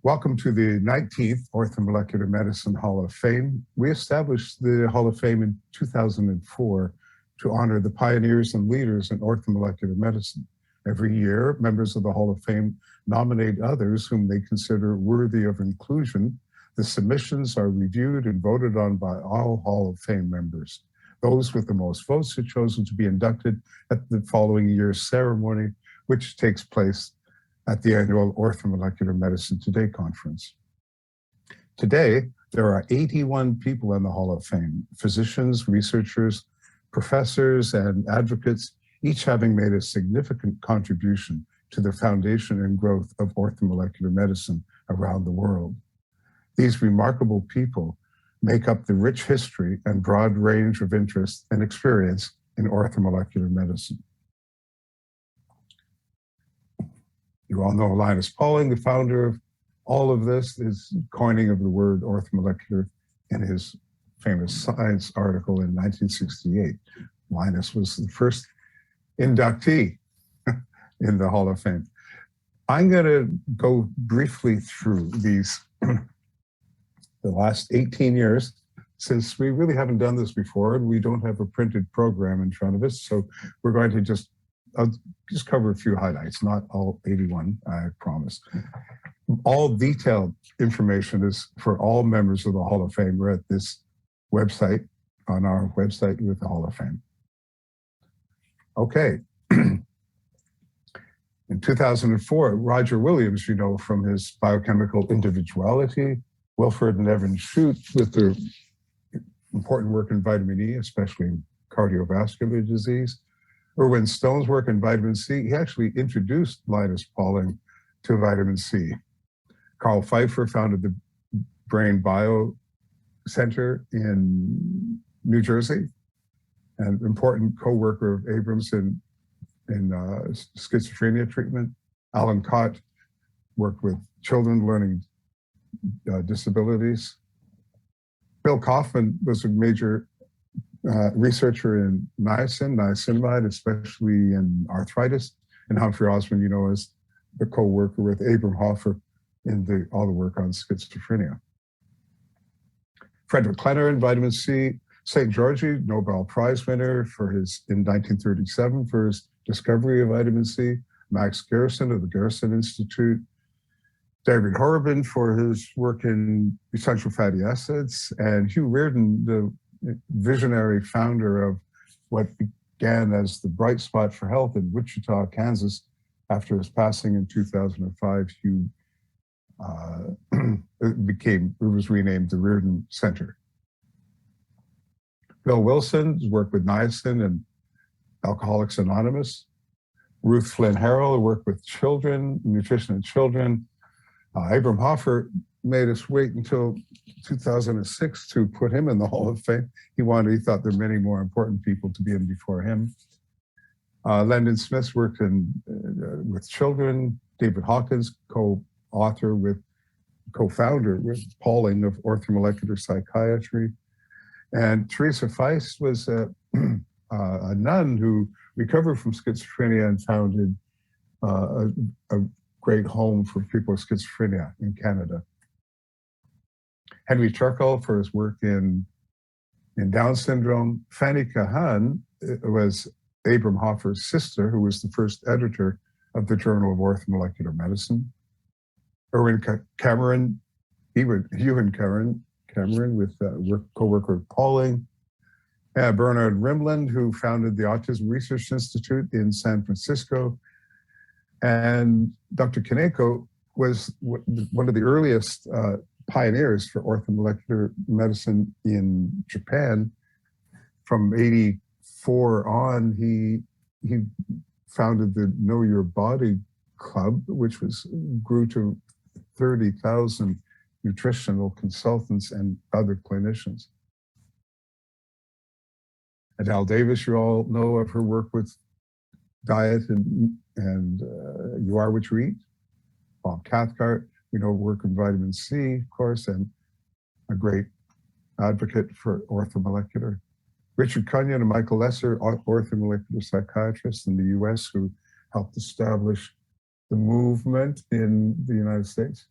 Welcome to the 19th Orthomolecular Medicine Hall of Fame. We established the Hall of Fame in 2004 to honor the pioneers and leaders in orthomolecular medicine. Every year, members of the Hall of Fame nominate others whom they consider worthy of inclusion. The submissions are reviewed and voted on by all Hall of Fame members. Those with the most votes are chosen to be inducted at the following year's ceremony, which takes place at the annual Orthomolecular Medicine Today conference. Today, there are 81 people in the Hall of Fame, physicians, researchers, professors, and advocates, each having made a significant contribution to the foundation and growth of orthomolecular medicine around the world. These remarkable people make up the rich history and broad range of interest and experience in orthomolecular medicine. You all know Linus Pauling, the founder of all of this, is coining of the word orthomolecular in his famous Science article in 1968. Linus was the first inductee in the Hall of Fame. I'm going to go briefly through these, the last 18 years, since we really haven't done this before and we don't have a printed program in front of us. So we're going to I'll just cover a few highlights, not all 81, I promise. All detailed information is for all members of the Hall of Fame. We're at this website, on our website with the Hall of Fame. Okay. In 2004, Roger Williams, you know, from his Biochemical Individuality, Wilford and Evan Shute with their important work in vitamin E, especially in cardiovascular disease. Irwin Stone's work in vitamin C, he actually introduced Linus Pauling to vitamin C. Carl Pfeiffer founded the Brain Bio Center in New Jersey, an important co-worker of Abrams in schizophrenia treatment. Alan Cott worked with children learning disabilities. Bill Kaufman was a major researcher in niacinamide, especially in arthritis, and Humphrey Osmond, you know, as the co-worker with Abram Hoffer in all the work on schizophrenia. Frederick Klenner in vitamin C, St. Georgi, Nobel Prize winner in 1937 for his discovery of vitamin C, Max Garrison of the Garrison Institute, David Horobin for his work in essential fatty acids, and Hugh Reardon, the visionary founder of what began as the Bright Spot for Health in Wichita, Kansas. After his passing in 2005, Hugh it was renamed the Reardon Center. Bill Wilson's worked with niacin and Alcoholics Anonymous. Ruth Flynn Harrell worked with children, nutrition in children. Abram Hoffer made us wait until 2006 to put him in the Hall of Fame. He thought there were many more important people to be in before him. Landon Smith's worked with children. David Hawkins, co-founder with Pauling of orthomolecular psychiatry. And Teresa Feist was a nun who recovered from schizophrenia and founded a great home for people with schizophrenia in Canada. Henry Turkle for his work in Down syndrome. Fanny Kahan was Abram Hoffer's sister, who was the first editor of the Journal of Orthomolecular Medicine. Erwin Cameron, Ewan Cameron with co-worker with Pauling. Bernard Rimland, who founded the Autism Research Institute in San Francisco. And Dr. Kaneko was one of the earliest pioneers for orthomolecular medicine in Japan. From 84 on, he founded the Know Your Body Club, which grew to 30,000 nutritional consultants and other clinicians. Adele Davis, you all know of her work with diet and You Are What You Eat. Bob Cathcart, we know, work in vitamin C, of course, and a great advocate for orthomolecular. Richard Conyen and Michael Lesser, orthomolecular psychiatrists in the US who helped establish the movement in the United States.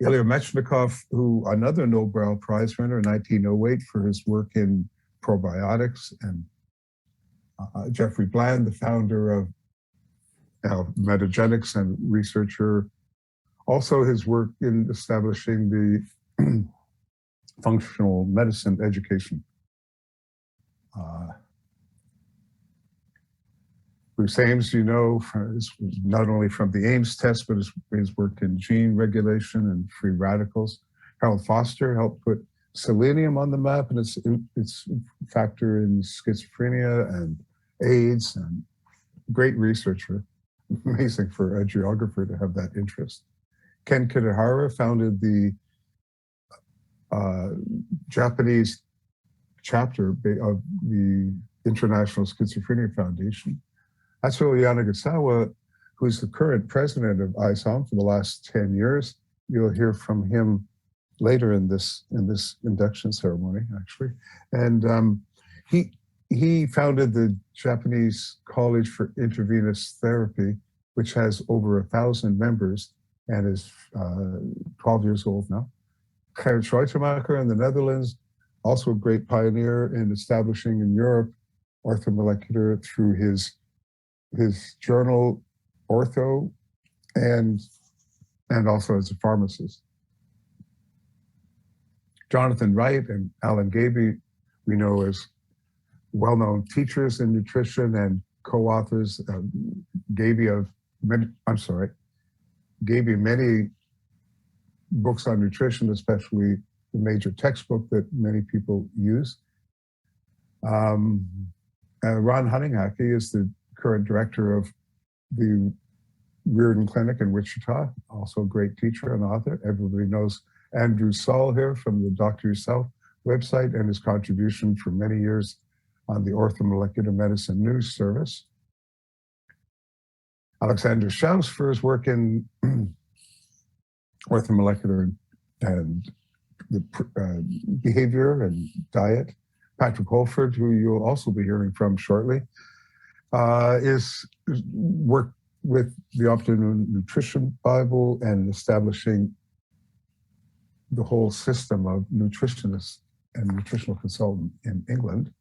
Helio Metronikov, who another Nobel Prize winner in 1908 for his work in probiotics, and Jeffrey Bland, the founder of metagenics and researcher, also his work in establishing the functional medicine education. Bruce Ames, you know, is not only from the Ames test, but his work in gene regulation and free radicals. Harold Foster helped put selenium on the map and its factor in schizophrenia and AIDS, and great researcher. Amazing for a geographer to have that interest. Ken Kitahara founded the Japanese chapter of the International Schizophrenia Foundation. Atsuo Yanagisawa, who's the current president of ISOM for the last 10 years. You'll hear from him later in this induction ceremony, actually. And he founded the Japanese College for Intravenous Therapy, which has over 1,000 members and is 12 years old now. Gerrit Schreutemacher in the Netherlands, also a great pioneer in establishing in Europe orthomolecular through his journal Ortho, and also as a pharmacist. Jonathan Wright and Alan Gaby, we know as well-known teachers in nutrition and co-authors. Gaby many books on nutrition, especially the major textbook that many people use. Ron Huntinghockey is the current director of the Reardon Clinic in Wichita, also a great teacher and author. Everybody knows Andrew Saul here from the Doctor Yourself website and his contribution for many years on the Orthomolecular Medicine news service. Alexander Schaus for his work in orthomolecular and the behavior and diet. Patrick Holford, who you'll also be hearing from shortly, is work with the Optimum Nutrition Bible and establishing the whole system of nutritionists and nutritional consultant in England.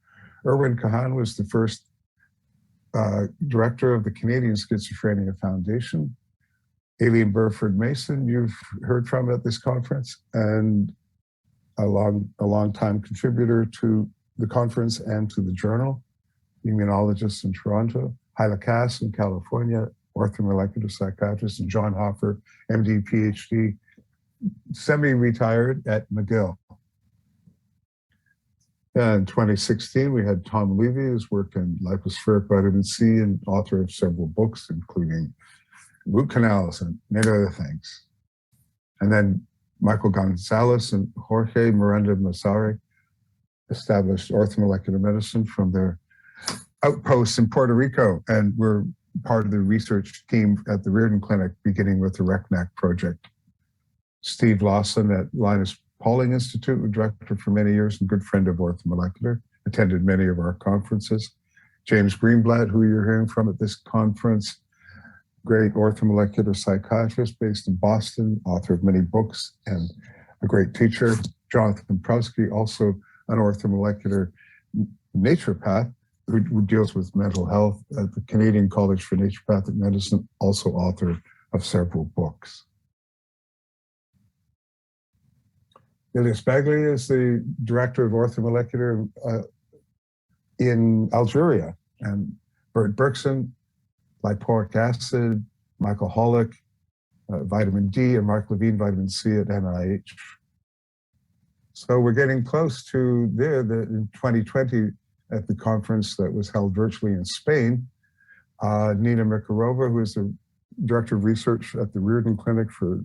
Erwin Kahan was the first director of the Canadian Schizophrenia Foundation. Aileen Burford Mason, you've heard from at this conference, and a long-time contributor to the conference and to the journal. Immunologist in Toronto. Hyla Cass in California, orthomolecular psychiatrist, and John Hoffer, MD, PhD, semi-retired at McGill. In 2016, we had Tom Levy, who's worked in lipospheric vitamin C and author of several books, including root canals and many other things. And then Michael Gonzalez and Jorge Miranda Massari established orthomolecular medicine from their outposts in Puerto Rico, and we're part of the research team at the Reardon Clinic, beginning with the RECNAC project. Steve Lawson at Linus Pauling Institute, was director for many years and good friend of orthomolecular, attended many of our conferences. James Greenblatt, who you're hearing from at this conference, great orthomolecular psychiatrist based in Boston, author of many books and a great teacher. Jonathan Prowski, also an orthomolecular naturopath who deals with mental health at the Canadian College for Naturopathic Medicine, also author of several books. Ilias Bagli is the director of orthomolecular in Algeria, and Bert Bergson, lipoic acid, Michael Hollick, vitamin D, and Mark Levine, vitamin C at NIH. So we're getting close to in 2020 at the conference that was held virtually in Spain. Nina Mikarova, who is the director of research at the Reardon Clinic for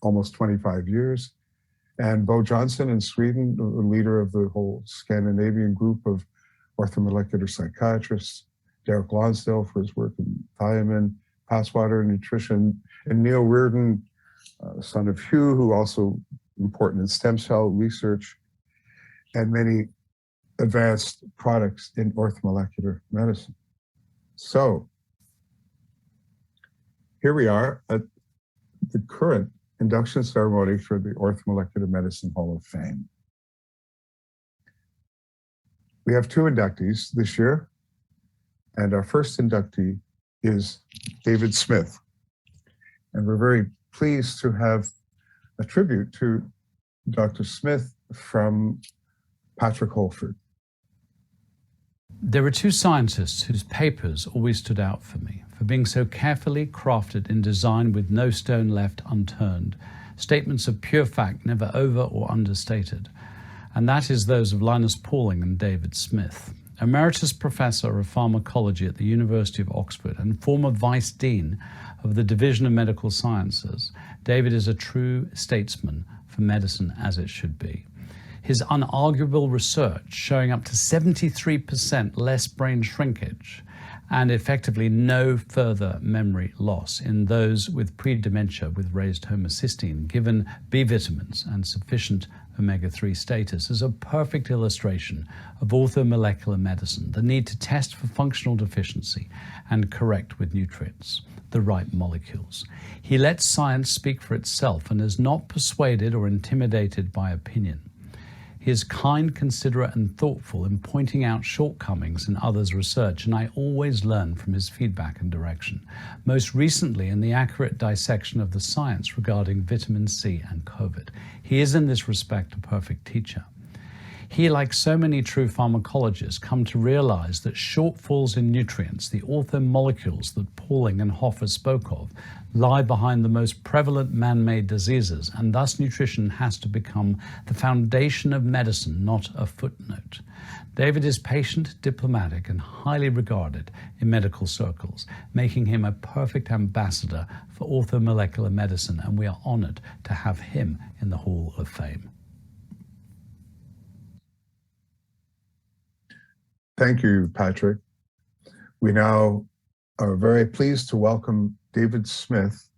almost 25 years, and Bo Johnson in Sweden, the leader of the whole Scandinavian group of orthomolecular psychiatrists, Derek Lonsdale for his work in thiamine, Passwater nutrition, and Neil Reardon, son of Hugh, who also important in stem cell research, and many advanced products in orthomolecular medicine. So here we are at the current induction ceremony for the Orthomolecular Medicine Hall of Fame. We have two inductees this year, and our first inductee is David Smith. And we're very pleased to have a tribute to Dr. Smith from Patrick Holford. There are two scientists whose papers always stood out for me for being so carefully crafted in design with no stone left unturned, statements of pure fact never over or understated, and that is those of Linus Pauling and David Smith. Emeritus Professor of Pharmacology at the University of Oxford and former Vice Dean of the Division of Medical Sciences, David is a true statesman for medicine as it should be. His unarguable research showing up to 73% less brain shrinkage and effectively no further memory loss in those with pre-dementia with raised homocysteine given B vitamins and sufficient omega-3 status is a perfect illustration of orthomolecular medicine, the need to test for functional deficiency and correct with nutrients, the right molecules. He lets science speak for itself and is not persuaded or intimidated by opinion. He is kind, considerate, and thoughtful in pointing out shortcomings in others' research, and I always learn from his feedback and direction, most recently in the accurate dissection of the science regarding vitamin C and COVID. He is in this respect a perfect teacher. He, like so many true pharmacologists, come to realize that shortfalls in nutrients, the orthomolecules that Pauling and Holford spoke of, lie behind the most prevalent man-made diseases, and thus nutrition has to become the foundation of medicine, not a footnote. David is patient, diplomatic, and highly regarded in medical circles, making him a perfect ambassador for orthomolecular medicine, and we are honored to have him in the Hall of Fame. Thank you, Patrick. We now are very pleased to welcome David Smith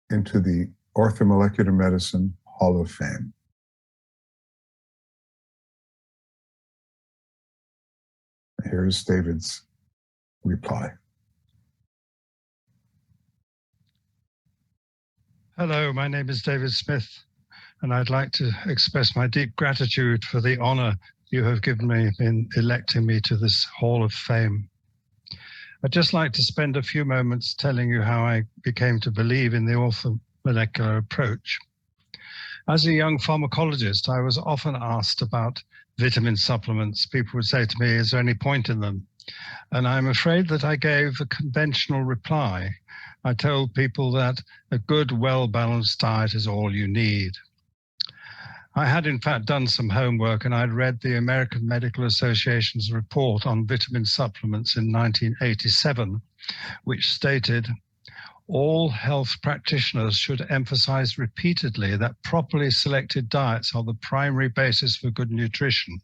into the Orthomolecular Medicine Hall of Fame. Here's David's reply. Hello, my name is David Smith, and I'd like to express my deep gratitude for the honor you have given me in electing me to this Hall of Fame. I'd just like to spend a few moments telling you how I became to believe in the orthomolecular approach. As a young pharmacologist, I was often asked about vitamin supplements. People would say to me, is there any point in them? And I'm afraid that I gave a conventional reply. I told people that a good, well-balanced diet is all you need. I had in fact done some homework, and I'd read the American Medical Association's report on vitamin supplements in 1987, which stated, all health practitioners should emphasize repeatedly that properly selected diets are the primary basis for good nutrition.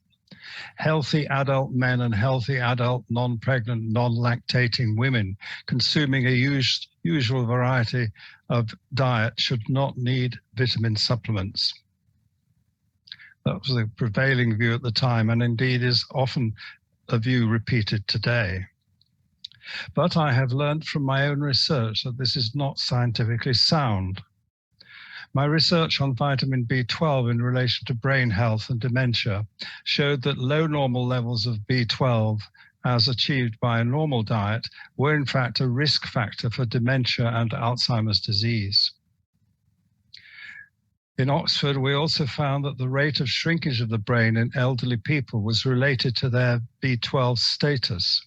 Healthy adult men and healthy adult non-pregnant, non-lactating women consuming a usual variety of diet should not need vitamin supplements. That was the prevailing view at the time, and indeed is often a view repeated today. But I have learned from my own research that this is not scientifically sound. My research on vitamin B12 in relation to brain health and dementia showed that low normal levels of B12, as achieved by a normal diet, were in fact a risk factor for dementia and Alzheimer's disease. In Oxford, we also found that the rate of shrinkage of the brain in elderly people was related to their B12 status.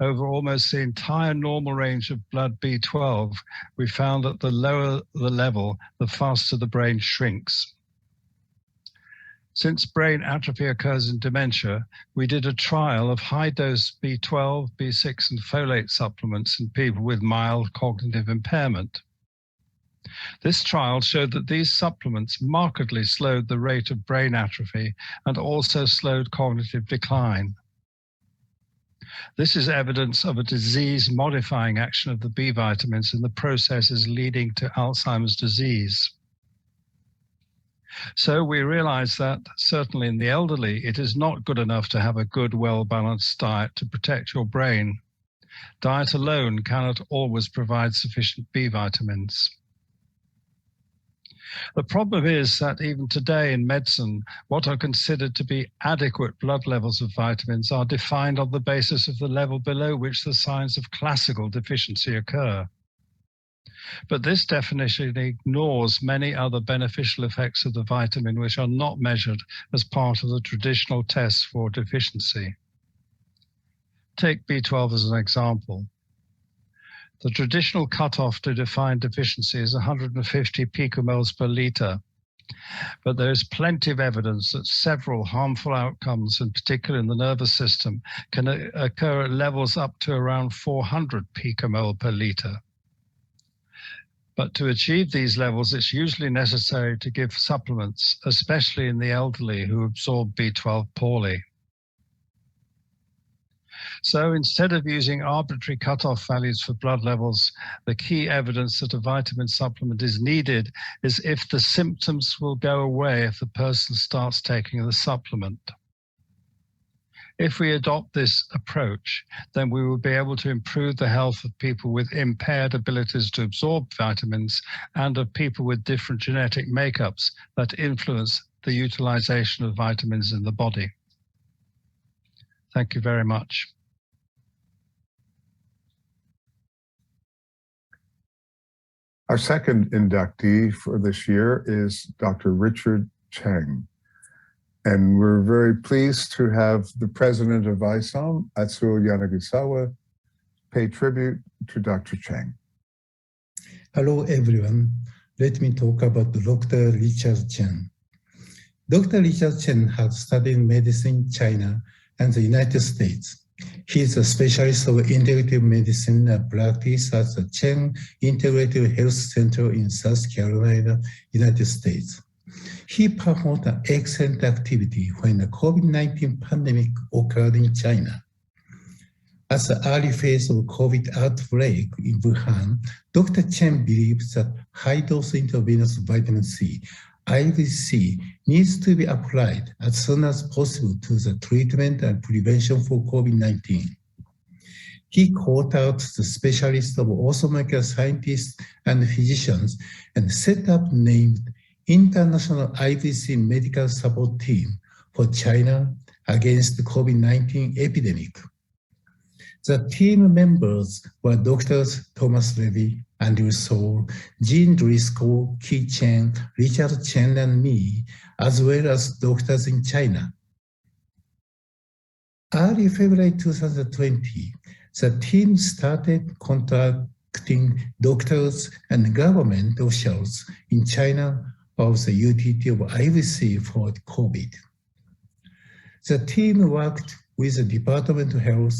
Over almost the entire normal range of blood B12, we found that the lower the level, the faster the brain shrinks. Since brain atrophy occurs in dementia, we did a trial of high-dose B12, B6, and folate supplements in people with mild cognitive impairment. This trial showed that these supplements markedly slowed the rate of brain atrophy and also slowed cognitive decline. This is evidence of a disease-modifying action of the B vitamins in the processes leading to Alzheimer's disease. So we realize that, certainly in the elderly, it is not good enough to have a good, well-balanced diet to protect your brain. Diet alone cannot always provide sufficient B vitamins. The problem is that even today in medicine, what are considered to be adequate blood levels of vitamins are defined on the basis of the level below which the signs of classical deficiency occur. But this definition ignores many other beneficial effects of the vitamin which are not measured as part of the traditional tests for deficiency. Take B12 as an example. The traditional cutoff to define deficiency is 150 picomoles per liter, but there is plenty of evidence that several harmful outcomes, in particular in the nervous system, can occur at levels up to around 400 picomole per liter. But to achieve these levels, it's usually necessary to give supplements, especially in the elderly who absorb B12 poorly. So instead of using arbitrary cutoff values for blood levels, the key evidence that a vitamin supplement is needed is if the symptoms will go away if the person starts taking the supplement. If we adopt this approach, then we will be able to improve the health of people with impaired abilities to absorb vitamins and of people with different genetic makeups that influence the utilization of vitamins in the body. Thank you very much. Our second inductee for this year is Dr. Richard Cheng. And we're very pleased to have the president of ISOM, Atsuo Yanagisawa, pay tribute to Dr. Cheng. Hello, everyone. Let me talk about Dr. Richard Cheng. Dr. Richard Cheng has studied medicine in China and the United States. He is a specialist of integrative medicine and practice at the Cheng Integrative Health Center in South Carolina, United States. He performed an excellent activity when the COVID-19 pandemic occurred in China. At the early phase of COVID outbreak in Wuhan, Dr. Cheng believes that high-dose intravenous vitamin C, IVC, needs to be applied as soon as possible to the treatment and prevention for COVID-19. He called out the specialists of orthomolecular scientists and physicians and set up named International IVC Medical Support Team for China against the COVID-19 epidemic. The team members were Drs. Thomas Levy, Andrew Soul, Jean Driscoll, Qi Chen, Richard Cheng, and me, as well as doctors in China. Early February 2020, the team started contacting doctors and government officials in China of the utility of IVC for COVID. The team worked with the Department of Health,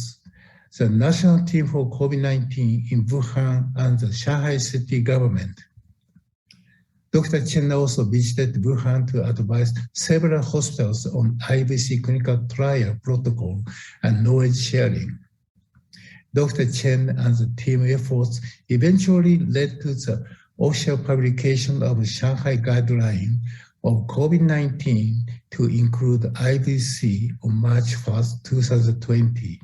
the national team for COVID-19 in Wuhan, and the Shanghai city government. Dr. Chen also visited Wuhan to advise several hospitals on IVC clinical trial protocol and knowledge sharing. Dr. Chen and the team efforts eventually led to the official publication of the Shanghai guideline of COVID-19 to include IVC on March 1st, 2020.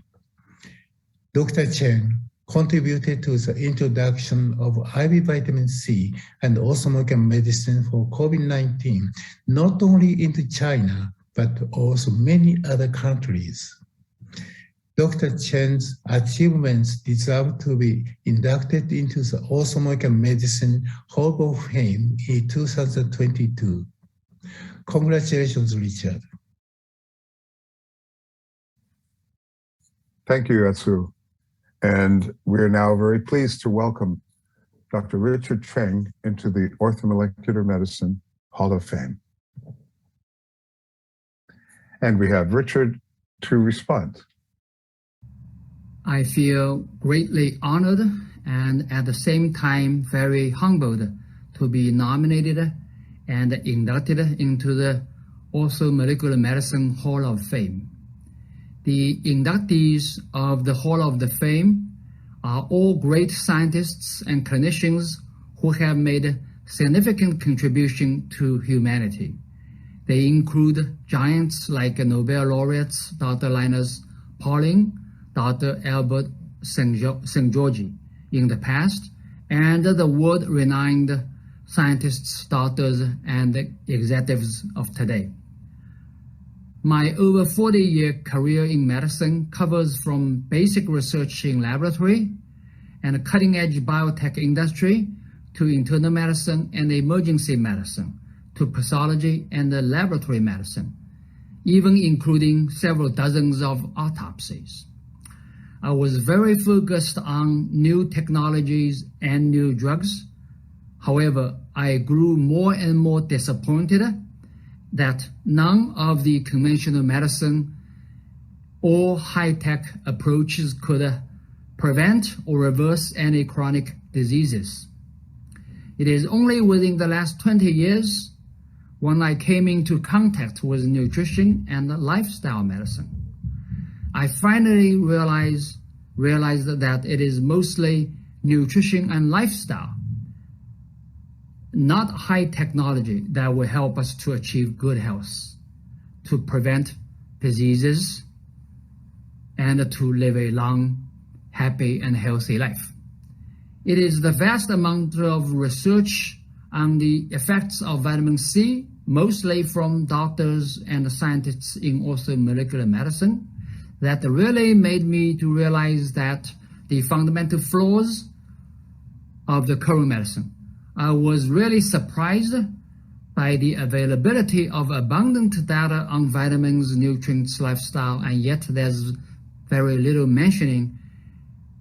Dr. Cheng contributed to the introduction of IV vitamin C and orthomolecular medicine for COVID-19, not only into China, but also many other countries. Dr. Chen's achievements deserve to be inducted into the Orthomolecular Medicine Hall of Fame in 2022. Congratulations, Richard. Thank you, Atsu. And we're now very pleased to welcome Dr. Richard Cheng into the Orthomolecular Medicine Hall of Fame. And we have Richard to respond. I feel greatly honored and at the same time very humbled to be nominated and inducted into the Orthomolecular Medicine Hall of Fame. The inductees of the Hall of the Fame are all great scientists and clinicians who have made significant contribution to humanity. They include giants like Nobel laureates Dr. Linus Pauling, Dr. Albert St. George in the past, and the world-renowned scientists, doctors, and executives of today. My over 40-year career in medicine covers from basic research in laboratory and cutting-edge biotech industry to internal medicine and emergency medicine, to pathology and laboratory medicine, even including several dozens of autopsies. I was very focused on new technologies and new drugs. However, I grew more and more disappointed that none of the conventional medicine or high-tech approaches could prevent or reverse any chronic diseases. It is only within the last 20 years when I came into contact with nutrition and lifestyle medicine. I finally realized that it is mostly nutrition and lifestyle, not high technology, that will help us to achieve good health, to prevent diseases, and to live a long, happy, and healthy life. It is the vast amount of research on the effects of vitamin C, mostly from doctors and scientists in orthomolecular medicine, that really made me to realize that the fundamental flaws of the current medicine. I was really surprised by the availability of abundant data on vitamins, nutrients, lifestyle, and yet there's very little mentioning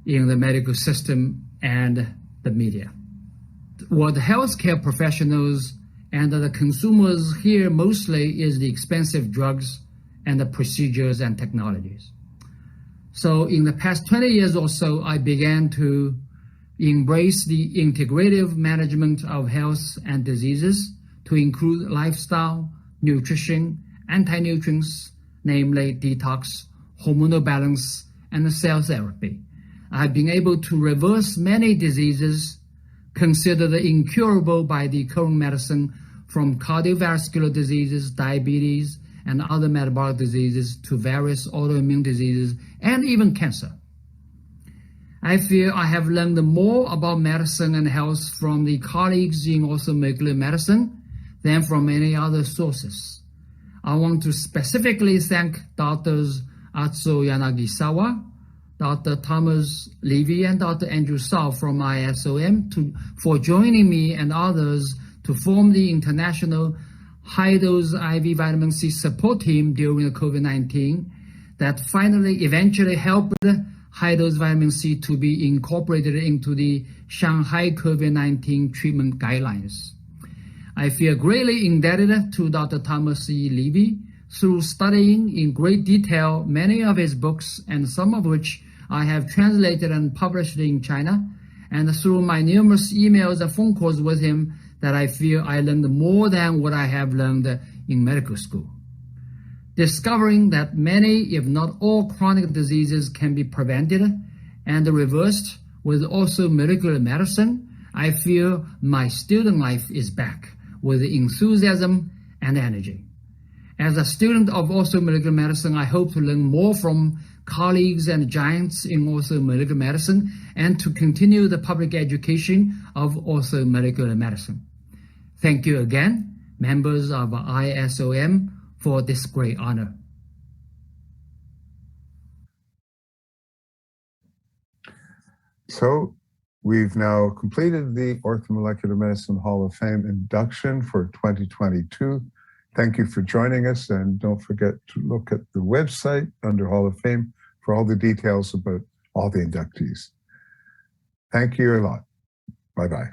in the medical system and the media. What healthcare professionals and the consumers hear mostly is the expensive drugs and the procedures and technologies. So in the past 20 years or so, I began to embrace the integrative management of health and diseases to include lifestyle, nutrition, anti-nutrients, namely detox, hormonal balance, and cell therapy. I've been able to reverse many diseases considered incurable by the current medicine, from cardiovascular diseases, diabetes, and other metabolic diseases to various autoimmune diseases and even cancer. I feel I have learned more about medicine and health from the colleagues in orthomolecular medicine than from any other sources. I want to specifically thank Drs. Atsuo Yanagisawa, Dr. Thomas Levy, and Dr. Andrew Sau from ISOM for joining me and others to form the International High-Dose IV Vitamin C Support Team during the COVID-19 that finally eventually helped high-dose vitamin C to be incorporated into the Shanghai COVID-19 treatment guidelines. I feel greatly indebted to Dr. Thomas E. Levy through studying in great detail many of his books, and some of which I have translated and published in China, and through my numerous emails and phone calls with him, that I feel I learned more than what I have learned in medical school. Discovering that many, if not all, chronic diseases can be prevented and reversed with orthomolecular medicine, I feel my student life is back with enthusiasm and energy. As a student of orthomolecular medicine, I hope to learn more from colleagues and giants in orthomolecular medicine and to continue the public education of orthomolecular medicine. Thank you again, members of ISOM, for this great honor. So we've now completed the Orthomolecular Medicine Hall of Fame induction for 2022. Thank you for joining us, and don't forget to look at the website under Hall of Fame for all the details about all the inductees. Thank you a lot. Bye-bye.